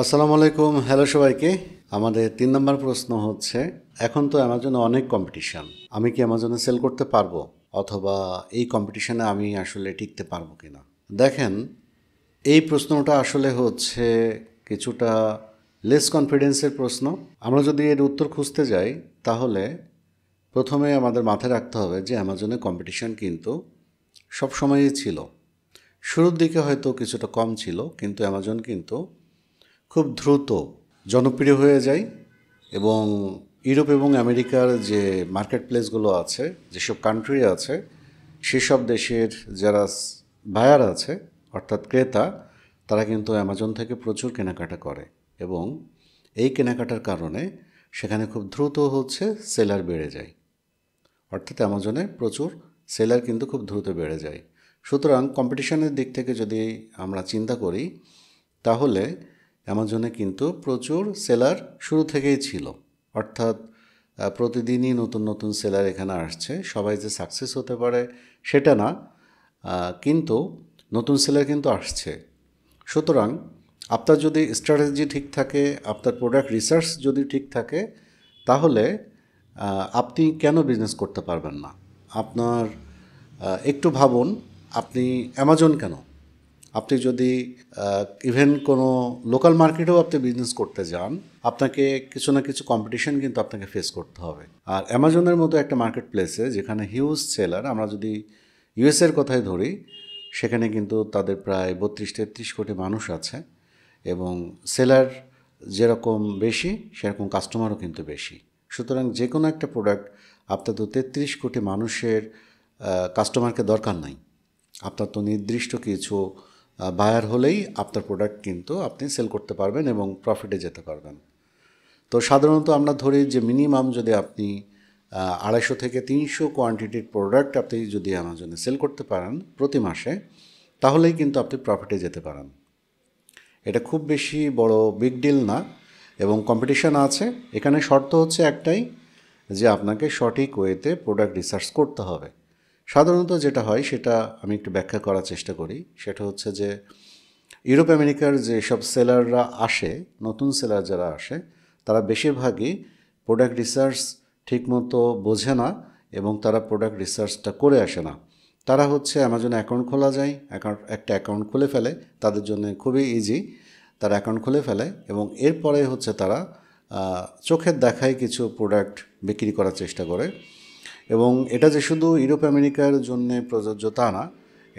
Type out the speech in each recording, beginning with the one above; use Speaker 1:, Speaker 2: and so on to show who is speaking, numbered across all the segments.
Speaker 1: আসসালামু আলাইকুম, হ্যালো সবাইকে। আমাদের ৩ নম্বর প্রশ্ন হচ্ছে, এখন তো অ্যামাজনে অনেক কম্পিটিশন, আমি কি অ্যামাজনে সেল করতে পারবো, অথবা এই কম্পিটিশনে আমি আসলে টিকতে পারবো কিনা? দেখেন, এই প্রশ্নটা আসলে হচ্ছে কিছুটা লেস কনফিডেন্সের প্রশ্ন। আমরা যদি এর উত্তর খুঁজতে যাই, তাহলে প্রথমে আমাদের মাথায় রাখতে হবে যে অ্যামাজনে কম্পিটিশন কিন্তু সবসময়ই ছিল। শুরুর দিকে হয়তো কিছুটা কম ছিল, কিন্তু অ্যামাজন কিন্তু খুব দ্রুত জনপ্রিয় হয়ে যায় এবং ইউরোপ এবং আমেরিকার যে মার্কেট প্লেসগুলো আছে, যেসব কান্ট্রি আছে, সেসব দেশের যারা বায়ার আছে, অর্থাৎ ক্রেতা, তারা কিন্তু অ্যামাজন থেকে প্রচুর কেনাকাটা করে এবং এই কেনাকাটার কারণে সেখানে খুব দ্রুত সেলার বেড়ে যায়। অর্থাৎ অ্যামাজনে প্রচুর সেলার কিন্তু খুব দ্রুত বেড়ে যায়। সুতরাং কম্পিটিশনের দিক থেকে যদি আমরা চিন্তা করি, তাহলে অ্যামাজনে কিন্তু প্রচুর সেলার শুরু থেকেই ছিল। অর্থাৎ প্রতিদিনই নতুন নতুন সেলার এখানে আসছে। সবাই যে সাকসেস হতে পারে সেটা না, কিন্তু নতুন সেলার কিন্তু আসছে। সুতরাং আপনার যদি স্ট্র্যাটেজি ঠিক থাকে, আপনার প্রোডাক্ট রিসার্চ যদি ঠিক থাকে, তাহলে আপনি কেন বিজনেস করতে পারবেন না? আপনার একটু ভাবুন, আপনি অ্যামাজন কেন, আপনি যদি ইভেন কোনো লোকাল মার্কেটেও আপনি বিজনেস করতে যান, আপনাকে কিছু না কিছু কম্পিটিশন কিন্তু আপনাকে ফেস করতে হবে। আর অ্যামাজনের মতো একটা মার্কেট প্লেসে যেখানে হিউজ সেলার, আমরা যদি ইউএসের কথাই ধরি, সেখানে কিন্তু তাদের প্রায় ৩২-৩৩ কোটি মানুষ আছে এবং সেলার যেরকম বেশি, সেরকম কাস্টমারও কিন্তু বেশি। সুতরাং যে কোনো একটা প্রোডাক্ট, আপনার তো ৩৩ কোটি মানুষের কাস্টমারকে দরকার নাই। আপনার তো নির্দিষ্ট কিছু বায়ার হলেই আপনার প্রোডাক্ট কিন্তু আপনি সেল করতে পারবেন এবং প্রফিটে যেতে পারবেন। তো সাধারণত আমরা ধরি যে মিনিমাম যদি আপনি ২৫০ থেকে ৩০০ কোয়ান্টিটির প্রোডাক্ট আপনি যদি অ্যামাজনে সেল করতে পারেন প্রতি মাসে, তাহলেই কিন্তু আপনি প্রফিটে যেতে পারেন। এটা খুব বেশি বড় বিগ ডিল না এবং কম্পিটিশান আছে। এখানে শর্ত হচ্ছে একটাই, যে আপনাকে সঠিক ওয়েতে প্রোডাক্ট রিসার্চ করতে হবে। সাধারণত যেটা হয় সেটা আমি একটু ব্যাখ্যা করার চেষ্টা করি। সেটা হচ্ছে যে ইউরোপ আমেরিকার যেসব সেলাররা আসে, নতুন সেলার যারা আসে, তারা বেশিরভাগই প্রোডাক্ট রিসার্চ ঠিকমতো বোঝে না এবং তারা প্রোডাক্ট রিসার্চটা করে আসে না। তারা অ্যামাজনে অ্যাকাউন্ট খোলা যায়, একটা অ্যাকাউন্ট খুলে ফেলে, তাদের জন্য খুবই ইজি। তারা অ্যাকাউন্ট খুলে ফেলে এবং এরপরে তারা চোখের দেখায় কিছু প্রোডাক্ট বিক্রি করার চেষ্টা করে। এবং এটা যে শুধু ইউরোপ আমেরিকার জন্য প্রযোজ্য তা না,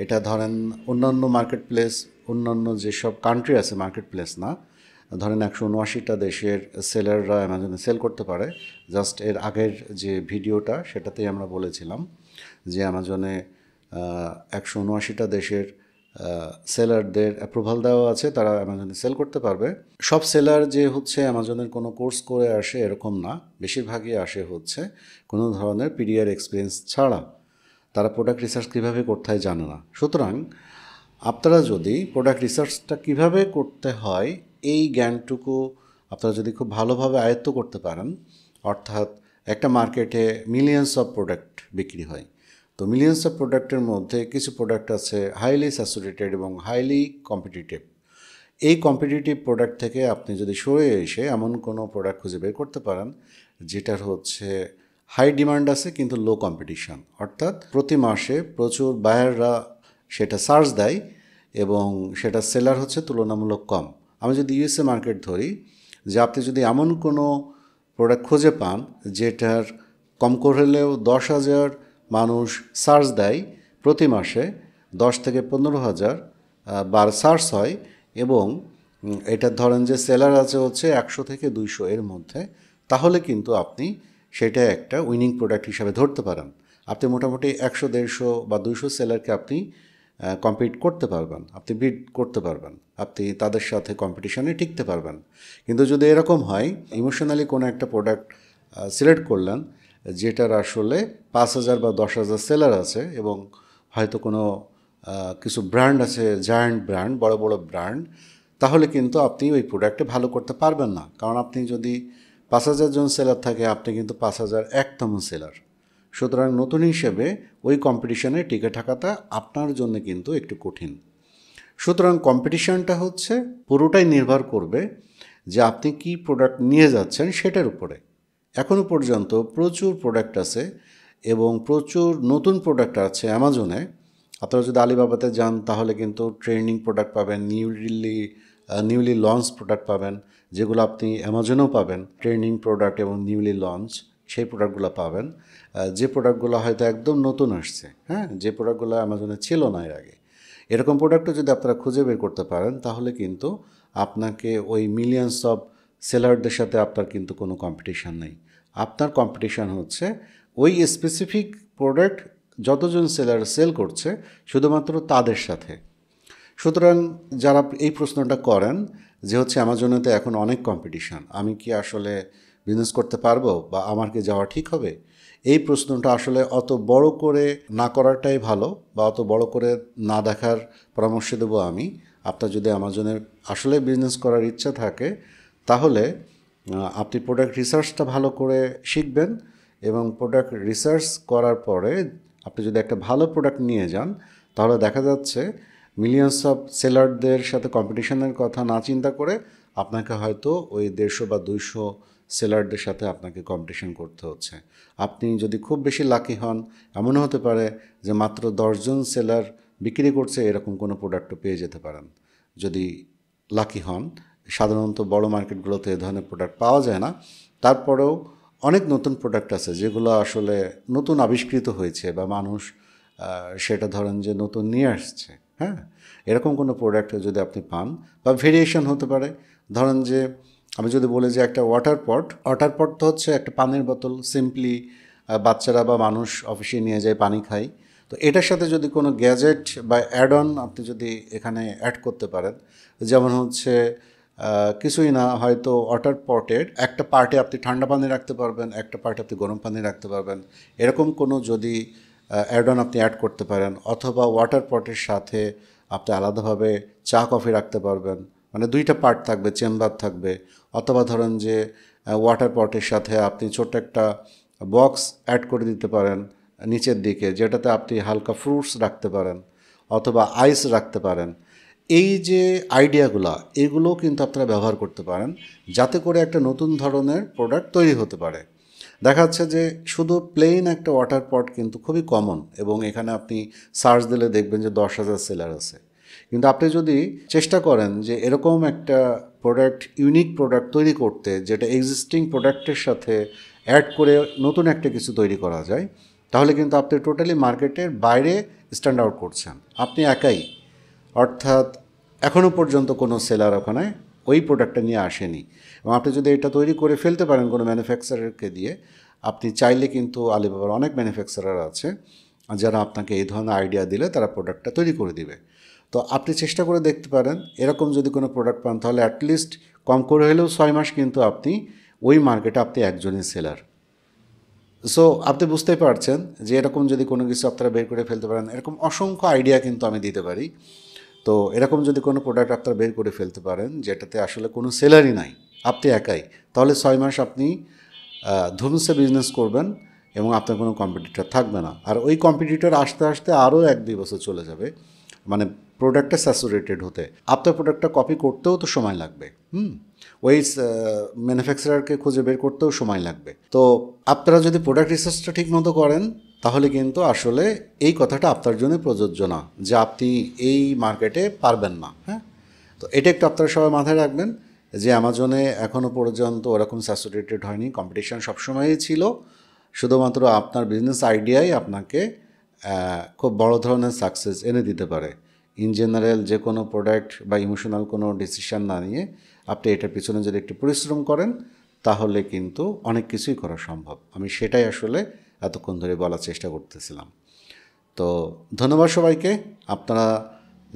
Speaker 1: এটা ধরেন অন্যান্য মার্কেট প্লেস, অন্যান্য যেসব কান্ট্রি আছে মার্কেট প্লেস না, ধরেন ১৭৯টা দেশের সেলাররা অ্যামাজনে সেল করতে পারে। জাস্ট এর আগের যে ভিডিওটা সেটাতেই আমরা বলেছিলাম যে অ্যামাজনে ১৭৯টা দেশের সেলারদের অ্যাপ্রুভাল দেওয়া আছে, তারা অ্যামাজনে সেল করতে পারবে। সব সেলার যে অ্যামাজনের কোনো কোর্স করে আসে এরকম না, বেশিরভাগই আসে কোনো ধরনের পিডিআর এক্সপিরিয়েন্স ছাড়া। তারা প্রোডাক্ট রিসার্চ কীভাবে করতে হয় জানে না। সুতরাং আপনারা যদি প্রোডাক্ট রিসার্চটা কীভাবে করতে হয় এই জ্ঞানটুকু আপনারা যদি খুব ভালোভাবে আয়ত্ত করতে পারেন, অর্থাৎ একটা মার্কেটে মিলিয়নস অফ প্রোডাক্ট বিক্রি হয়, তো মিলিয়নস অফ প্রোডাক্টের মধ্যে কিছু প্রোডাক্ট আছে হাইলি স্যাচুরেটেড এবং হাইলি কম্পিটিটিভ। এই কম্পিটিটিভ প্রোডাক্ট থেকে আপনি যদি সরে এসে এমন কোনো প্রোডাক্ট খুঁজে বের করতে পারেন যেটার হাই ডিমান্ড আছে কিন্তু লো কম্পিটিশন, অর্থাৎ প্রতি মাসে প্রচুর বায়াররা সেটা সার্চ দেয় এবং সেটা সেলার তুলনামূলক কম। আমি যদি ইউএসএ মার্কেট ধরি, যে আপনি যদি এমন কোনো প্রোডাক্ট খুঁজে পান যেটার কম করলেও ১০,০০০ মানুষ সার্চ দেয় প্রতি মাসে, ১০ থেকে ১৫,০০০ বার সার্চ হয় এবং এটা ধরেন যে সেলার আছে ১০০ থেকে ২০০ এর মধ্যে, তাহলে কিন্তু আপনি সেটা একটা উইনিং প্রোডাক্ট হিসাবে ধরতে পারেন। আপনি মোটামুটি ১০০, ১৫০ বা ২০০ সেলারকে আপনি কম্পিট করতে পারবেন, আপনি বিট করতে পারবেন, আপনি তাদের সাথে কম্পিটিশনে টিকতে পারবেন। কিন্তু যদি এরকম হয়, ইমোশনালি কোনো একটা প্রোডাক্ট সিলেক্ট করলেন যেটার আসলে ৫,০০০ বা ১০,০০০ সেলার আছে এবং হয়তো কোনো কিছু ব্র্যান্ড আছে, জায়ান্ট ব্র্যান্ড, বড় বড় ব্র্যান্ড, তাহলে কিন্তু আপনি ওই প্রোডাক্টে ভালো করতে পারবেন না। কারণ আপনি যদি ৫,০০০ জন সেলার থাকে, আপনি কিন্তু ৫,০০১তম সেলার। সুতরাং নতুন হিসেবে ওই কম্পিটিশনে টিকে থাকাটা আপনার জন্য কিন্তু একটু কঠিন। সুতরাং কম্পিটিশনটা হচ্ছে পুরোটাই নির্ভর করবে যে আপনি কি প্রোডাক্ট নিয়ে যাচ্ছেন সেটার উপরে। এখনও পর্যন্ত প্রচুর প্রোডাক্ট আছে এবং প্রচুর নতুন প্রোডাক্ট আছে অ্যামাজনে। আপনারা যদি আলিবাবাতে যান তাহলে কিন্তু ট্রেন্ডিং প্রোডাক্ট পাবেন, নিউলি লঞ্চ প্রোডাক্ট পাবেন, যেগুলো আপনি অ্যামাজনেও পাবেন। ট্রেন্ডিং প্রোডাক্ট এবং নিউলি লঞ্চ সেই প্রোডাক্টগুলো পাবেন, যে প্রোডাক্টগুলো হয়তো একদম নতুন আসছে, হ্যাঁ, যে প্রোডাক্টগুলো অ্যামাজনে ছিল না এর আগে। এরকম প্রোডাক্টও যদি আপনারা খুঁজে বের করতে পারেন তাহলে কিন্তু আপনাকে ওই মিলিয়নস অফ সেলারদের সাথে আপনার কিন্তু কোনো কম্পিটিশান নেই। আপনার কম্পিটিশান হচ্ছে ওই স্পেসিফিক প্রোডাক্ট যতজন সেলার সেল করছে শুধুমাত্র তাদের সাথে। সুতরাং যারা এই প্রশ্নটা করেন যে হচ্ছে অ্যামাজনেতে এখন অনেক কম্পিটিশান, আমি কি আসলে বিজনেস করতে পারবো বা আমার কি যাওয়া ঠিক হবে, এই প্রশ্নটা আসলে অত বড় করে না করাটাই ভালো, বা অত বড় করে না দেখার পরামর্শ দেবো আমি। আপনার যদি অ্যামাজনের আসলে বিজনেস করার ইচ্ছা থাকে তাহলে আপনি প্রোডাক্ট রিসার্চটা ভালো করে শিখবেন, এবং প্রোডাক্ট রিসার্চ করার পরে আপনি যদি একটা ভালো প্রোডাক্ট নিয়ে যান তাহলে দেখা যাচ্ছে মিলিয়নস অফ সেলারদের সাথে কম্পিটিশনের কথা না চিন্তা করে আপনাকে হয়তো ওই 150 বা 200 সেলারদের সাথে আপনাকে কম্পিটিশন করতে হচ্ছে। আপনি যদি খুব বেশি লাকি হন, এমনও হতে পারে যে মাত্র 10 জন সেলার বিক্রি করছে এরকম কোনো প্রোডাক্টও পেয়ে যেতে পারেন যদি লাকি হন। সাধারণত বড় মার্কেটগুলোতে এ ধরনের প্রোডাক্ট পাওয়া যায় না। তারপরেও অনেক নতুন প্রোডাক্ট আছে যেগুলো আসলে নতুন আবিষ্কৃত হয়েছে, বা মানুষ সেটা ধরেন যে নতুন নিয়ে আসছে, হ্যাঁ, এরকম কোনো প্রোডাক্ট যদি আপনি পান, বা ভেরিয়েশন হতে পারে। ধরেন যে আমি যদি বলি যে একটা ওয়াটার পট তো হচ্ছে একটা পানির বোতল, সিম্পলি বাচ্চারা বা মানুষ অফিসে নিয়ে যায়, পানি খায়। তো এটার সাথে যদি কোনো গ্যাজেট বা অ্যাড অন আপনি যদি এখানে অ্যাড করতে পারেন, যেমন হচ্ছে কিছুই না, হয়তো ওয়াটার পটের একটা পার্টে আপনি ঠান্ডা পানি রাখতে পারবেন, একটা পার্টে আপনি গরম পানি রাখতে পারবেন, এরকম কোনো যদি অ্যাড অন আপনি অ্যাড করতে পারেন, অথবা ওয়াটার পটের সাথে আপনি আলাদাভাবে চা কফি রাখতে পারবেন, মানে দুইটা পার্ট থাকবে, চেম্বার থাকবে। অথবা ধরেন যে ওয়াটার পটের সাথে আপনি ছোট্ট একটা বক্স অ্যাড করে দিতে পারেন নিচের দিকে, যেটাতে আপনি হালকা ফ্রুটস রাখতে পারেন অথবা আইস রাখতে পারেন। এই যে আইডিয়াগুলো, এগুলোও কিন্তু আপনারা ব্যবহার করতে পারেন যাতে করে একটা নতুন ধরনের প্রোডাক্ট তৈরি হতে পারে। দেখা যাচ্ছে যে শুধু প্লেন একটা ওয়াটার পট কিন্তু খুবই কমন, এবং এখানে আপনি সার্চ দিলে দেখবেন যে 10,000 সেলার আছে। কিন্তু আপনি যদি চেষ্টা করেন যে এরকম একটা প্রোডাক্ট, ইউনিক প্রোডাক্ট তৈরি করতে, যেটা এক্সিস্টিং প্রোডাক্টের সাথে অ্যাড করে নতুন একটা কিছু তৈরি করা যায়, তাহলে কিন্তু আপনি টোটালি মার্কেটের বাইরে স্ট্যান্ড আউট করছেন, আপনি একাই। অর্থাৎ এখনও পর্যন্ত কোনো সেলার ওখানে ওই প্রোডাক্টটা নিয়ে আসেনি। এবং আপনি যদি এটা তৈরি করে ফেলতে পারেন কোনো ম্যানুফ্যাকচারারকে দিয়ে, আপনি চাইলে কিন্তু আলিবাবার অনেক ম্যানুফ্যাকচারার আছে যারা আপনাকে এই ধরনের আইডিয়া দিলে তারা প্রোডাক্টটা তৈরি করে দিবে। তো আপনি চেষ্টা করে দেখতে পারেন, এরকম যদি কোনো প্রোডাক্ট পান তাহলে অ্যাটলিস্ট কম করে হলেও 6 মাস কিন্তু আপনি ওই মার্কেটে আপনি একজনই সেলার। সো আপনি বুঝতেই পারছেন যে এরকম যদি কোনো কিছু আপনারা বের করে ফেলতে পারেন, এরকম অসংখ্য আইডিয়া কিন্তু আমি দিতে পারি। তো এরকম যদি কোনো প্রোডাক্ট আপনারা বের করে ফেলতে পারেন যেটাতে আসলে কোনো সেলারই নাই, আপনি একাই, তাহলে 6 মাস আপনি ধুমসে বিজনেস করবেন এবং আপনার কোনো কম্পিটিটর থাকবে না। আর ওই কম্পিটিটর আসতে আসতে আরও 1-2 বছর চলে যাবে, মানে প্রোডাক্টটা স্যাচুরেটেড হতে। আপনার প্রোডাক্টটা কপি করতেও তো সময় লাগবে, ওই ম্যানুফ্যাকচারারকে খুঁজে বের করতেও সময় লাগবে। তো আপনারা যদি প্রোডাক্ট রিসার্চটা ঠিক মতো করেন তাহলে কিন্তু আসলে এই কথাটা আপনার জন্য প্রযোজ্য না যে আপনি এই মার্কেটে পারবেন না, হ্যাঁ। তো এটা একটু আপনারা সবাই মাথায় রাখবেন যে অ্যামাজনে এখনও পর্যন্ত ওরকম স্যাচুরেটেড হয়নি, কম্পিটিশান সবসময়ই ছিল। শুধুমাত্র আপনার বিজনেস আইডিয়াই আপনাকে খুব বড় ধরনের সাকসেস এনে দিতে পারে। ইন জেনারেল যে কোনো প্রোডাক্ট বা ইমোশনাল কোনো ডিসিশান না নিয়ে আপনি এটার পিছনে যদি একটু পরিশ্রম করেন তাহলে কিন্তু অনেক কিছুই করা সম্ভব। আমি সেটাই আসলে এতক্ষণ ধরে বলার চেষ্টা করতেছিলাম। তো ধন্যবাদ সবাইকে। আপনারা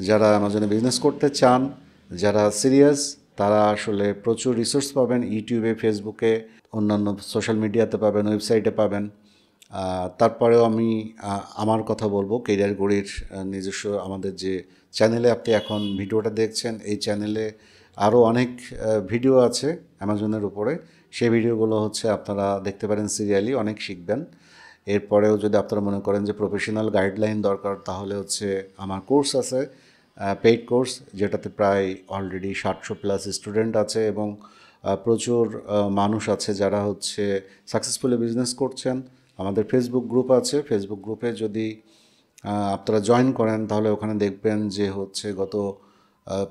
Speaker 1: যারা অ্যামাজনে বিজনেস করতে চান, যারা সিরিয়াস, তারা আসলে প্রচুর রিসোর্স পাবেন ইউটিউবে, ফেসবুকে, অন্যান্য সোশ্যাল মিডিয়াতে পাবেন, ওয়েবসাইটে পাবেন। তারপরেও আমি আমার কথা বলবো, কেরিয়ার গড়ির নিজস্ব আমাদের যে চ্যানেলে আপনি এখন ভিডিওটা দেখছেন, এই চ্যানেলে আরও অনেক ভিডিও আছে অ্যামাজনের উপরে। সেই ভিডিওগুলো হচ্ছে আপনারা দেখতে পারেন সিরিয়ালি, অনেক শিখবেন। এরপরেও যদি আপনারা মনে করেন যে প্রফেশনাল গাইডলাইন দরকার, তাহলে হচ্ছে আমার কোর্স আছে পেইড কোর্স, যেটাতে প্রায় অলরেডি 700+ স্টুডেন্ট আছে এবং প্রচুর মানুষ আছে যারা হচ্ছে সাকসেসফুলি বিজনেস করছেন। আমাদের ফেসবুক গ্রুপ আছে, ফেসবুক গ্রুপে যদি আপনারা জয়েন করেন তাহলে ওখানে দেখবেন যে হচ্ছে গত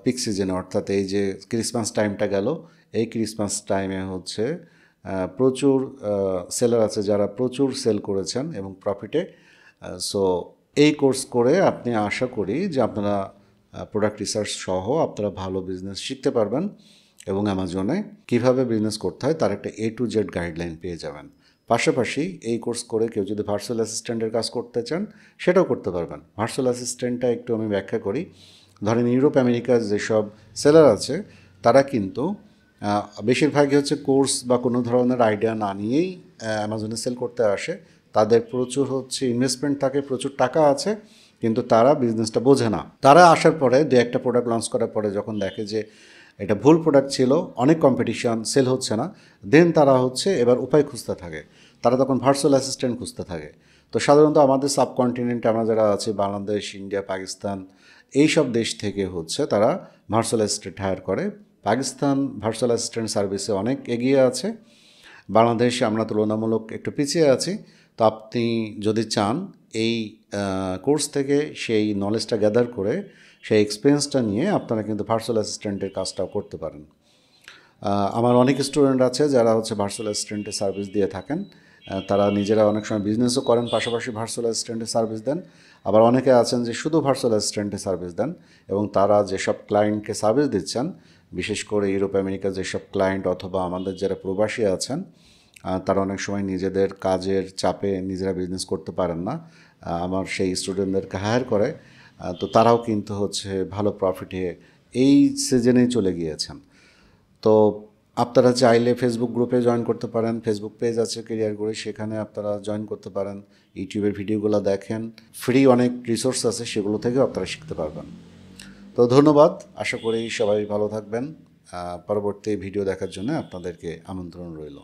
Speaker 1: পিক সিজনে, অর্থাৎ এই যে ক্রিসমাস টাইমটা গেল, এই ক্রিসমাস টাইমে হচ্ছে প্রচুর সেলার আছে যারা প্রচুর সেল করেছেন এবং প্রফিটে। সো এই কোর্স করে আপনি আশা করি যে আপনারা প্রোডাক্ট রিসার্চ সহ আপনারা ভালো বিজনেস শিখতে পারবেন এবং অ্যামাজনে কীভাবে বিজনেস করতে হয় তার একটা A to Z গাইডলাইন পেয়ে যাবেন। পাশাপাশি এই কোর্স করে কেউ যদি ভার্চুয়াল অ্যাসিস্ট্যান্টের কাজ করতে চান সেটাও করতে পারবেন। ভার্চুয়াল অ্যাসিস্ট্যান্টটা একটু আমি ব্যাখ্যা করি। ধরেন ইউরোপ আমেরিকার যেসব সেলার আছে তারা কিন্তু বেশিরভাগই হচ্ছে কোর্স বা কোনো ধরনের আইডিয়া না নিয়েই অ্যামাজনে সেল করতে আসে। তাদের প্রচুর হচ্ছে ইনভেস্টমেন্ট থাকে, প্রচুর টাকা আছে, কিন্তু তারা বিজনেসটা বোঝে না। তারা আসার পরে দু একটা প্রোডাক্ট লঞ্চ করার পরে যখন দেখে যে এটা ভুল প্রোডাক্ট ছিল, অনেক কম্পিটিশন, সেল হচ্ছে না, দেন তারা হচ্ছে এবার উপায় খুঁজতে থাকে। তারা তখন ভার্চুয়াল অ্যাসিস্ট্যান্ট খুঁজতে থাকে। তো সাধারণত আমাদের সাবকন্টিনেন্টে আমরা যারা আছি, বাংলাদেশ, ইন্ডিয়া, পাকিস্তান, এই সব দেশ থেকে হচ্ছে তারা ভার্চুয়াল অ্যাসিস্ট্যান্ট হায়ার করে। পাকিস্তান ভার্চুয়াল অ্যাসিস্ট্যান্ট সার্ভিসে অনেক এগিয়ে আছে, বাংলাদেশে আমরা তুলনামূলক একটু পিছিয়ে আছি। তো আপনি যদি চান এই কোর্স থেকে সেই নলেজটা গ্যাদার করে সেই এক্সপিরিয়েন্সটা নিয়ে আপনারা কিন্তু ভার্চুয়াল অ্যাসিস্ট্যান্টের কাজটাও করতে পারেন। আমার অনেক স্টুডেন্ট আছে যারা হচ্ছে ভার্চুয়াল অ্যাসিস্ট্যান্টের সার্ভিস দিয়ে থাকেন। তারা নিজেরা অনেক সময় বিজনেসও করেন, পাশাপাশি ভার্চুয়াল অ্যাসিস্ট্যান্টের সার্ভিস দেন। আবার অনেকে আছেন যে শুধু ভার্চুয়াল অ্যাসিস্ট্যান্টের সার্ভিস দেন এবং তারা যেসব ক্লায়েন্টকে সার্ভিস দিচ্ছেন, বিশেষ করে ইউরোপ আমেরিকার যেসব ক্লায়েন্ট অথবা আমাদের যারা প্রবাসী আছেন, তারা অনেক সময় নিজেদের কাজের চাপে নিজেরা বিজনেস করতে পারেন না, আমার সেই স্টুডেন্টদেরকে হায়ার করে। তো তারাও কিন্তু হচ্ছে ভালো প্রফিটে এই সিজনেই চলে গিয়েছেন। তো আপনারা চাইলে ফেসবুক গ্রুপে জয়েন করতে পারেন, ফেসবুক পেজ আছে কেরিয়ার গড়ি, সেখানে আপনারা জয়েন করতে পারেন। ইউটিউবের ভিডিওগুলো দেখেন, ফ্রি অনেক রিসোর্স আছে, সেগুলো থেকেও আপনারা শিখতে পারবেন। তো ধন্যবাদ, আশা করি সবাই ভালো থাকবেন। পরবর্তী ভিডিও দেখার জন্য আপনাদেরকে আমন্ত্রণ রইল।